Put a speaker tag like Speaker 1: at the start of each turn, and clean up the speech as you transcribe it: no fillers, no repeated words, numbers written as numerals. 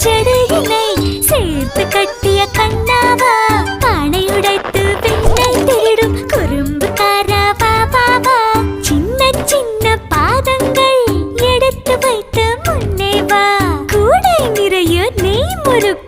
Speaker 1: ஜடையினை சேர்த்து கட்டிய கண்ணாவா, பானை உடைத்து பெண்ணை திருடும் குறும்புக்காரா வா வா வா. சின்ன சின்ன பாதங்கள் எடுத்து வைத்து முன்னே வா, கூடை நிறைய நெய் முறுக்கு